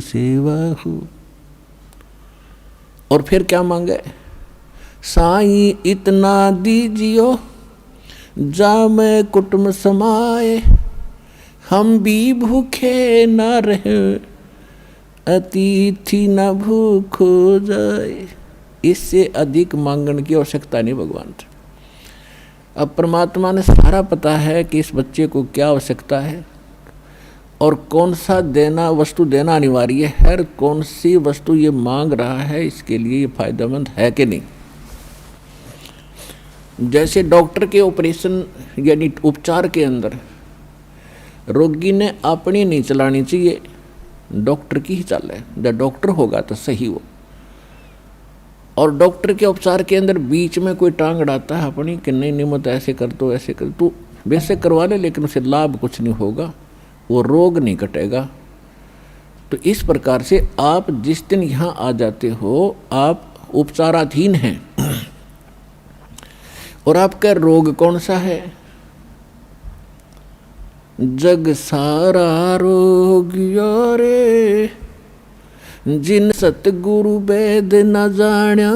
सेवा हो। और फिर क्या मांगे, साईं इतना दीजियो जा मैं कुटुंब समाए, हम भी भूखे न रहे अतिथि न भूख हो जाए। इससे अधिक मांगने की आवश्यकता नहीं भगवान से। अब परमात्मा ने सारा पता है कि इस बच्चे को क्या आवश्यकता है और कौन सा देना वस्तु देना अनिवार्य है और कौन सी वस्तु ये मांग रहा है, इसके लिए ये फायदेमंद है कि नहीं। जैसे डॉक्टर के ऑपरेशन यानी उपचार के अंदर रोगी ने अपनी नहीं चलानी चाहिए, डॉक्टर की ही चाले। जब डॉक्टर होगा तो सही हो। और डॉक्टर के उपचार के अंदर बीच में कोई टांग अड़ाता है अपनी कि नहीं मत ऐसे कर दो ऐसे कर, तो वैसे करवा ले लेकिन उसे लाभ कुछ नहीं होगा, वो रोग नहीं कटेगा। तो इस प्रकार से आप जिस दिन यहाँ आ जाते हो आप उपचाराधीन हैं और आपका रोग कौन सा है, जग सारा रोग यारे जिन सतगुरु वेद न जाण्या,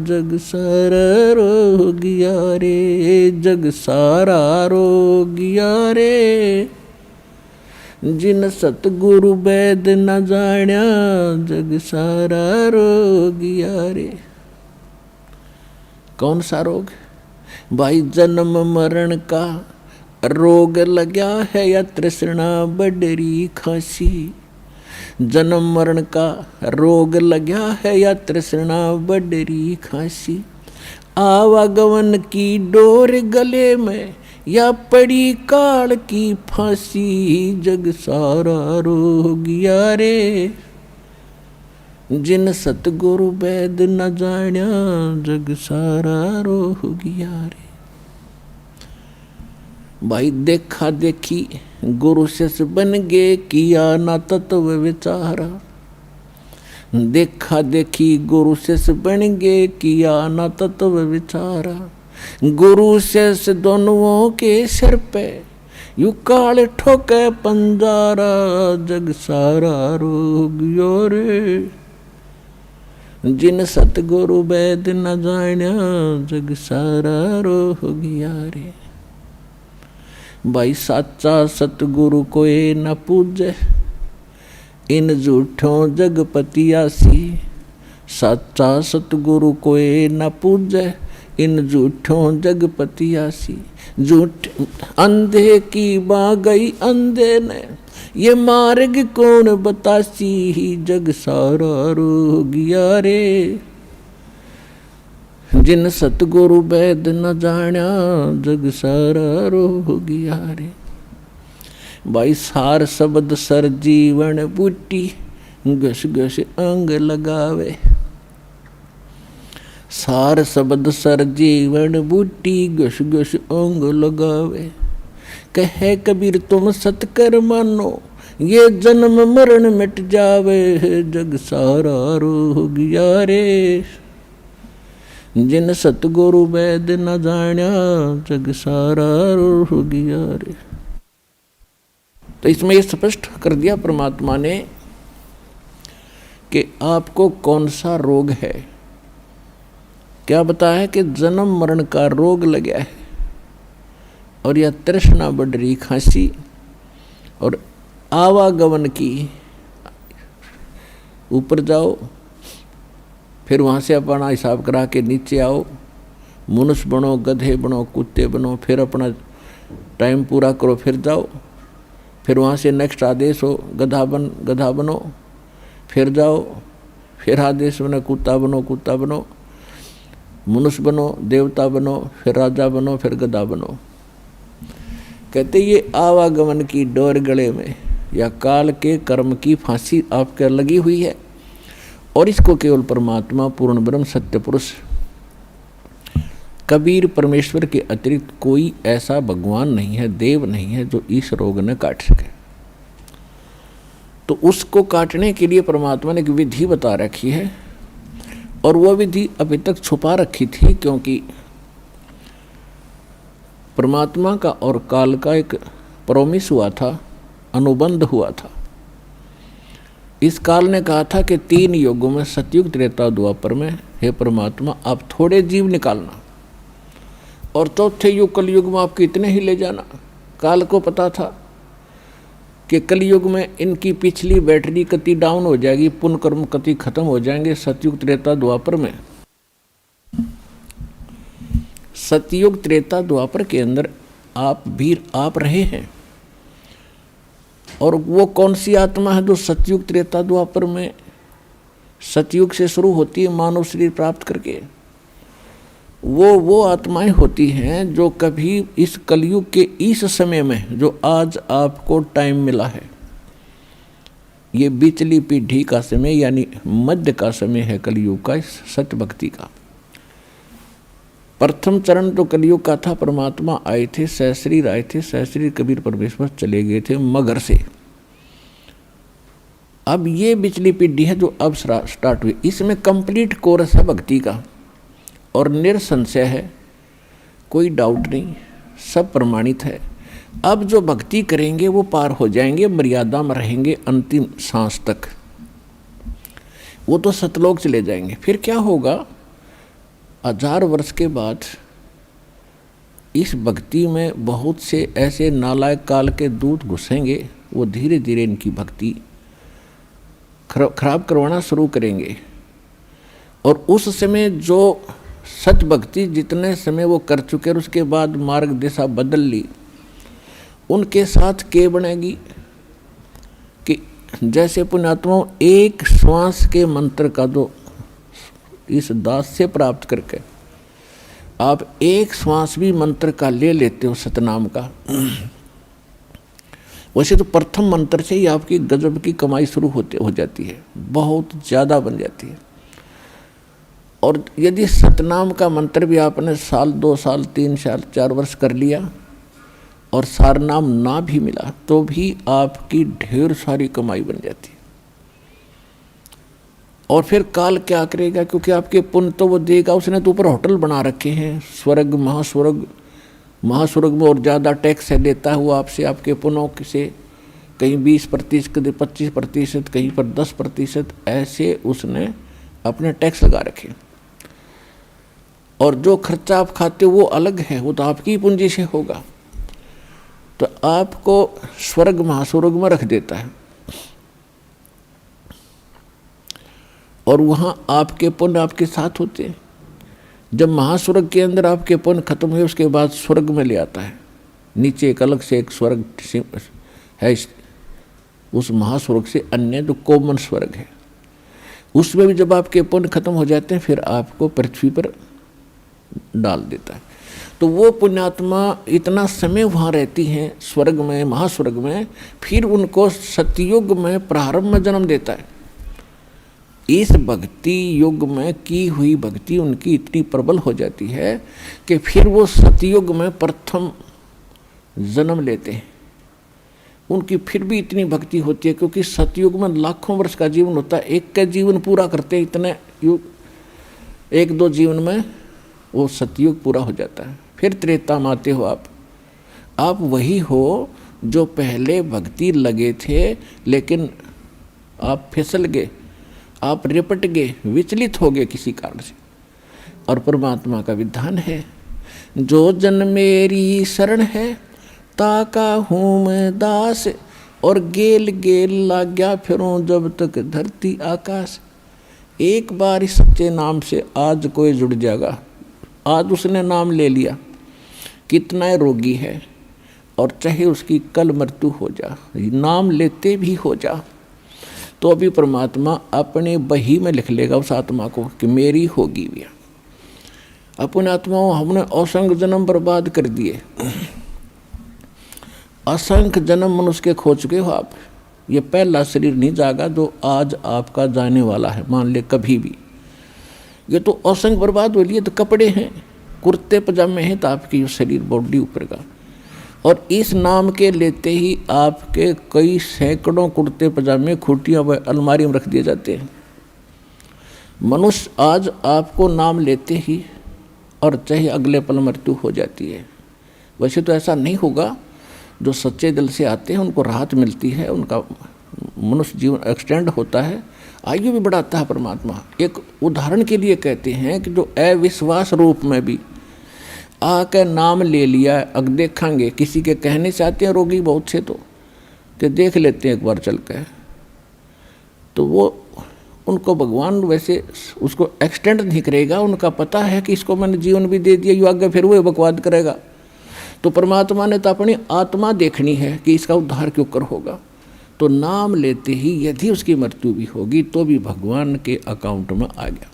जग सारा रोग यारे जग सारा रोग यारे जिन सतगुरु वेद न जाण्या, जग सारा रोग यारे। कौन सा रोग भाई, जन्म मरण का रोग लगा है या तृष्णा बडरी खांसी, जन्म मरण का रोग लगा है या तृष्णा बडरी खांसी, आवागमन की डोर गले में या पड़ी काल की फांसी, जग सारा रोग यारे जिन सतगुरु वेद न जाण्या, जग सारा रोग यारे। भाई देखा देखी गुरु शिष्य बन गे किया ना तत्व विचारा, देखा देखी गुरु शिष्य बन गे किया ना तत्व विचारा, गुरु शिष्य दोनों के सिर पे यू काल ठोके पंजारा, जग सारा रोग योरे जिन सतगुरु वेद न जाण्या, जग सारा रोग यारे। भाई साचा सतगुरु कोई न पूजे, इन झूठों जगपतियासी, साचा सतगुरु कोई न पूजे, इन झूठों जगपतियासी, झूठ अंधे की बाँ गई अंधे ने, ये मार्ग कौन बतासी, जग सारा रोग यारे जिन सतगुरु वेद न जाण्या, जग सारा रोग यारे। भाई सार शब्द सर जीवन बूटी, घस घस अंग लगावे, सार शब्द सर जीवन बूटी, घस घस अंग लगावे, कहे कबीर तुम सतकर मानो, ये जन्म मरण मिट जावे, जग सारा रोग यारे जिन सतगुरु वेद न जाण्या, जग सारा रोग यारे। तो इसमें ये स्पष्ट कर दिया परमात्मा ने कि आपको कौन सा रोग है। क्या बताया कि जन्म मरण का रोग लगा है और यह तृष्णा बढ़ रही खांसी और आवागमन की, ऊपर जाओ फिर वहाँ से अपना हिसाब करा के नीचे आओ, मनुष्य बनो गधे बनो कुत्ते बनो, फिर अपना टाइम पूरा करो फिर जाओ, फिर वहाँ से नेक्स्ट आदेश हो गधा बनो, फिर जाओ, फिर आदेश बनो कुत्ता बनो, मनुष्य बनो देवता बनो, फिर राजा बनो, फिर गधा बनो। कहते ये आवागमन की डोर गले में या काल के कर्म की फांसी आपके लगी हुई है और इसको केवल परमात्मा पूर्ण ब्रह्म सत्य पुरुष कबीर परमेश्वर के अतिरिक्त कोई ऐसा भगवान नहीं है, देव नहीं है जो इस रोग ने काट सके। तो उसको काटने के लिए परमात्मा ने एक विधि बता रखी है और वह विधि अभी तक छुपा रखी थी, क्योंकि परमात्मा का और काल का एक प्रॉमिस हुआ था, अनुबंध हुआ था इस काल ने कहा था कि 3 युगों में, सतयुग, त्रेता, द्वापर में, हे परमात्मा आप थोड़े जीव निकालना और चौथे युग कलयुग में आप कितने ही ले जाना। काल को पता था कि कलयुग में इनकी पिछली बैटरी कति डाउन हो जाएगी, पुण्य कर्म कति खत्म हो जाएंगे। सतयुग, त्रेता, द्वापर में, सतयुग, त्रेता, द्वापर के अंदर आप भी आप रहे हैं। और वो कौन सी आत्मा है जो सतयुग, त्रेता, द्वापर में, सतयुग से शुरू होती है मानव शरीर प्राप्त करके? वो आत्माएं होती हैं जो कभी इस कलयुग के इस समय में, जो आज आपको टाइम मिला है, ये बिचली पीढ़ी का समय यानी मध्य का समय है कलयुग का, इस सत्य भक्ति का। प्रथम चरण तो कलयुग का था, परमात्मा आए थे, सहस्रीर आए थे, सहस्रीर कबीर परमेश्वर चले गए थे मगर से। अब ये बिचली पीढ़ी है जो अब स्टार्ट हुई, इसमें कंप्लीट कोर्स है भक्ति का और निरसंशय है, कोई डाउट नहीं, सब प्रमाणित है। अब जो भक्ति करेंगे वो पार हो जाएंगे, मर्यादा में रहेंगे अंतिम सांस तक, वो तो सतलोक चले जाएंगे। फिर क्या होगा, 1000 वर्ष के बाद इस भक्ति में बहुत से ऐसे नालायक काल के दूत घुसेंगे, वो धीरे धीरे इनकी भक्ति खराब करवाना शुरू करेंगे। और उस समय जो सच भक्ति जितने समय वो कर चुके और उसके बाद मार्ग दिशा बदल ली, उनके साथ के बनेगी कि जैसे पुण्यात्माओं एक श्वास के मंत्र का जो इस दास से प्राप्त करके आप एक श्वास भी मंत्र का ले लेते हो सतनाम का, वैसे तो प्रथम मंत्र से ही आपकी गजब की कमाई शुरू हो जाती है, बहुत ज़्यादा बन जाती है। और यदि सतनाम का मंत्र भी आपने साल, 2 साल, 3 साल, 4 वर्ष कर लिया और सारनाम ना भी मिला तो भी आपकी ढेर सारी कमाई बन जाती है। और फिर काल क्या करेगा, क्योंकि आपके पुण्य तो वो देगा, उसने तो ऊपर होटल बना रखे हैं, स्वर्ग, महास्वर्ग, महास्वर्ग में और ज़्यादा टैक्स है देता हुआ आपसे, आपके पुण्यों से, कहीं 20%, कहीं 25%, कहीं पर 10%, ऐसे उसने अपने टैक्स लगा रखे। और जो खर्चा आप खाते हो वो अलग है, वो तो आपकी पूंजी से होगा, तो आपको स्वर्ग, महास्वर्ग में रख देता है। और वहाँ आपके पुण्य आपके साथ होते हैं। जब महास्वर्ग के अंदर आपके पुण्य खत्म हुए उसके बाद स्वर्ग में ले आता है, नीचे एक अलग से एक स्वर्ग है, उस महास्वर्ग से अन्य जो कॉमन स्वर्ग है, उसमें भी जब आपके पुण्य खत्म हो जाते हैं फिर आपको पृथ्वी पर डाल देता है। तो वो पुण्यात्मा इतना समय वहाँ रहती हैं स्वर्ग में, महास्वर्ग में, फिर उनको सतयुग में प्रारंभ में जन्म देता है। इस भक्ति युग में की हुई भक्ति उनकी इतनी प्रबल हो जाती है कि फिर वो सतयुग में प्रथम जन्म लेते हैं। उनकी फिर भी इतनी भक्ति होती है क्योंकि सतयुग में लाखों वर्ष का जीवन होता है, एक का जीवन पूरा करते हैं, इतने युग 1-2 जीवन में वो सतयुग पूरा हो जाता है। फिर त्रेता में आते हो आप वही हो जो पहले भक्ति लगे थे लेकिन आप फिसल गए, आप रिपट गए, विचलित हो गए किसी कारण से। और परमात्मा का विधान है, जो जन मेरी शरण है ताका हूँ मैं दास, और गेल गेल लाग्या फिरूं जब तक धरती आकाश। एक बार इस सच्चे नाम से आज कोई जुड़ जाएगा, आज उसने नाम ले लिया, कितना रोगी है और चाहे उसकी कल मृत्यु हो जा, नाम लेते भी हो जा, तो अभी परमात्मा अपने बही में लिख लेगा उस आत्मा को कि मेरी होगी भी। अपने आत्माओं हमने असंख्य जन्म बर्बाद कर दिए, असंख्य जन्म मनुष्य के खो चुके हो आप। ये पहला शरीर नहीं जागा जो आज आपका जाने वाला है, मान ले कभी भी। ये तो असंख्य बर्बाद हो लिए, तो कपड़े हैं, कुर्ते पजामे हैं, तो आपकी शरीर बॉडी ऊपर का। और इस नाम के लेते ही आपके कई सैकड़ों कुर्ते पजामे खूटियाँ व अलमारी में रख दिए जाते हैं। मनुष्य आज आपको नाम लेते ही और चाहे अगले पल मृत्यु हो जाती है। वैसे तो ऐसा नहीं होगा, जो सच्चे दिल से आते हैं उनको राहत मिलती है, उनका मनुष्य जीवन एक्सटेंड होता है, आयु भी बढ़ाता है परमात्मा। एक उदाहरण के लिए कहते हैं कि जो अविश्वास रूप में भी आके नाम ले लिया, अब देखेंगे किसी के कहने से आते हैं रोगी बहुत से तो कि देख लेते हैं एक बार चल के, तो वो उनको भगवान वैसे उसको एक्सटेंड नहीं करेगा। उनका पता है कि इसको मैंने जीवन भी दे दिया, ये आगे फिर वो बकवाद करेगा। तो परमात्मा ने तो अपनी आत्मा देखनी है कि इसका उद्धार क्यों कर होगा। तो नाम लेते ही यदि उसकी मृत्यु भी होगी तो भी भगवान के अकाउंट में आ गया,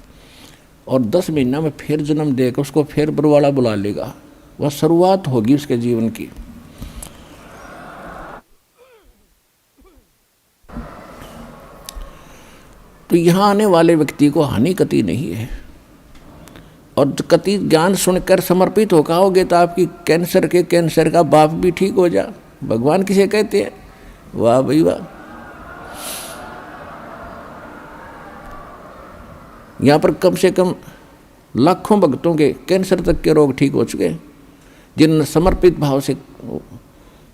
और 10 महीना में फिर जन्म देकर उसको फिर बरवाला बुला लेगा। वह शुरुआत होगी उसके जीवन की। तो यहाँ आने वाले व्यक्ति को हानि कति नहीं है, और कति ज्ञान सुनकर समर्पित होकर आओगे तो आपकी कैंसर का बाप भी ठीक हो जा। भगवान किसे कहते हैं? वाह भाई वाह। यहाँ पर कम से कम लाखों भक्तों के कैंसर तक के रोग ठीक हो चुके, जिन्होंने समर्पित भाव से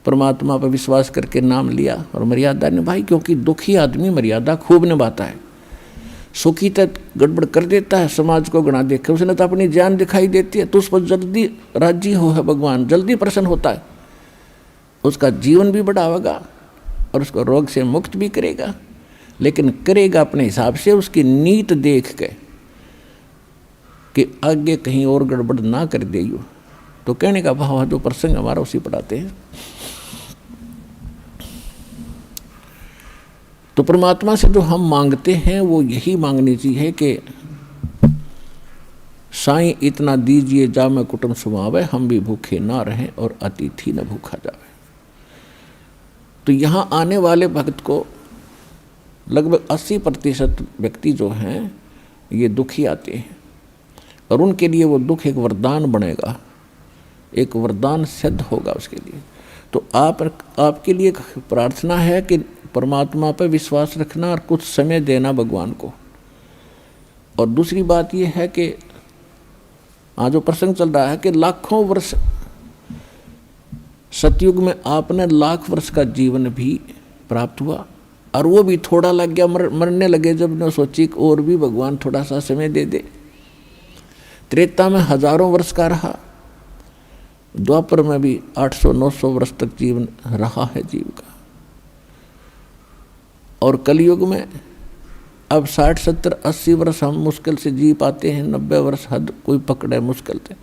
परमात्मा पर विश्वास करके नाम लिया और मर्यादा निभाई। क्योंकि दुखी आदमी मर्यादा खूब निभाता है, सुखी तक गड़बड़ कर देता है, समाज को गणा देखे, उसने तो अपनी जान दिखाई देती है, तो उस पर जल्दी राजी हो है भगवान, जल्दी प्रसन्न होता है, उसका जीवन भी बढ़ावेगा और उसको रोग से मुक्त भी करेगा। लेकिन करेगा अपने हिसाब से, उसकी नीत देख के कि आगे कहीं और गड़बड़ ना कर देयो। तो कहने का भाव है, जो प्रसंग हमारा उसी पढ़ाते हैं। तो परमात्मा से जो हम मांगते हैं वो यही मांगनी चाहिए कि साईं इतना दीजिए जा मैं कुटुंब सुमावे, हम भी भूखे ना रहें और अतिथि न भूखा जावे। तो यहाँ आने वाले भक्त को लगभग 80% व्यक्ति जो हैं ये दुखी आते हैं, और उनके लिए वो दुख एक वरदान बनेगा, एक वरदान सिद्ध होगा उसके लिए। तो आपके लिए प्रार्थना है कि परमात्मा पर विश्वास रखना और कुछ समय देना भगवान को। और दूसरी बात यह है कि आज जो प्रसंग चल रहा है कि लाखों वर्ष सतयुग में आपने लाख वर्ष का जीवन भी प्राप्त हुआ, और वो भी थोड़ा लग गया, मरने लगे जब ने सोची कि और भी भगवान थोड़ा सा समय दे दे। त्रेता में हजारों वर्ष का रहा, द्वापर में भी 800-900 वर्ष तक जीवन रहा है जीव का, और कलयुग में अब 60-70-80 वर्ष हम मुश्किल से जी पाते हैं, 90 वर्ष हद कोई पकड़े मुश्किल से।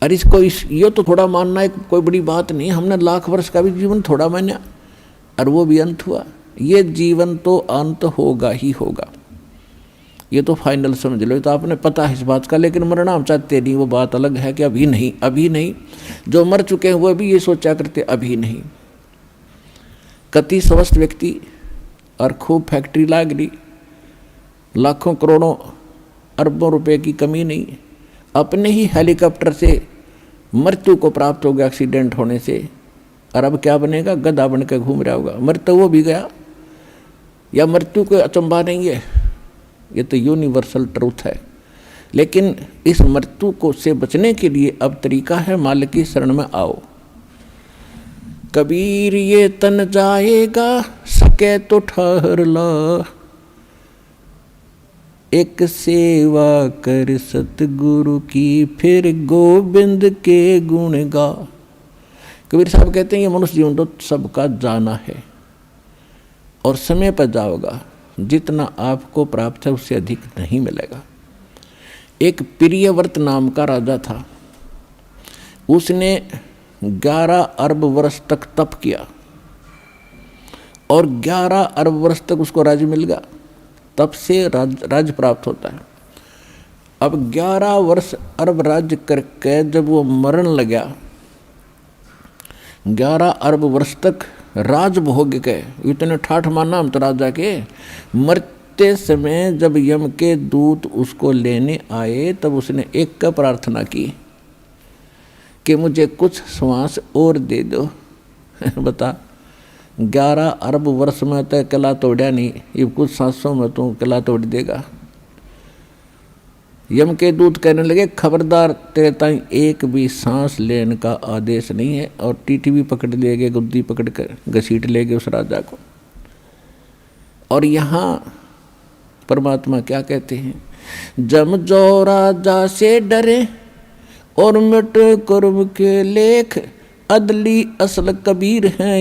अरे ये तो थोड़ा मानना है कोई बड़ी बात नहीं, हमने लाख वर्ष का भी जीवन थोड़ा माना और वो भी अंत हुआ। ये जीवन तो अंत होगा ही होगा, ये तो फाइनल समझ लो, ये तो आपने पता है इस बात का। लेकिन मरना हम चाहते नहीं, वो बात अलग है कि अभी नहीं, अभी नहीं। जो मर चुके हैं वो भी ये सोचा करते अभी नहीं। कति स्वस्थ व्यक्ति और खूब फैक्ट्री लाग ली, लाखों करोड़ों अरबों रुपए की कमी नहीं, अपने ही हेलीकॉप्टर से मृत्यु को प्राप्त हो गया एक्सीडेंट होने से, और अब क्या बनेगा? गधा बन के घूम रहा होगा। मृत्यु वो भी गया, या मृत्यु कोई अचंभा नहीं है, ये तो यूनिवर्सल ट्रूथ है। लेकिन इस मृत्यु को से बचने के लिए अब तरीका है, मालिक की शरण में आओ। कबीर ये तन जाएगा, सके तो ठहर ला, एक सेवा कर सतगुरु की, फिर गोविंद के गुण गा। कबीर साहब कहते हैं ये मनुष्य जीवन तो सबका जाना है, और समय पर जाओगा, जितना आपको प्राप्त है उससे अधिक नहीं मिलेगा। एक प्रियव्रत नाम का राजा था, उसने 11 अरब वर्ष तक तप किया, और 11 अरब वर्ष तक उसको राज्य मिल गया। तब से राज्य प्राप्त होता है। अब 11 वर्ष अरब राज्य करके जब वो मरण लगा, 11 अरब वर्ष तक राज भोग के इतने ठाठ माना हम तो राजा के। मरते समय जब यम के दूत उसको लेने आए, तब उसने एक का प्रार्थना की कि मुझे कुछ श्वास और दे दो। बता, 11 अरब वर्ष में तो कला तोड़ा नहीं, ये कुछ सांसों में तो कला तोड़ देगा। यम के दूत कहने लगे, खबरदार, तेरे ताई एक भी सांस लेने का आदेश नहीं है, और टीटी भी पकड़ लेगे, गुद्दी पकड़ कर घसीट लेगे उस राजा को। और यहाँ परमात्मा क्या कहते हैं, जम जो राजा से डरे और मिट कर्म के लेख, अदली असल कबीर हैं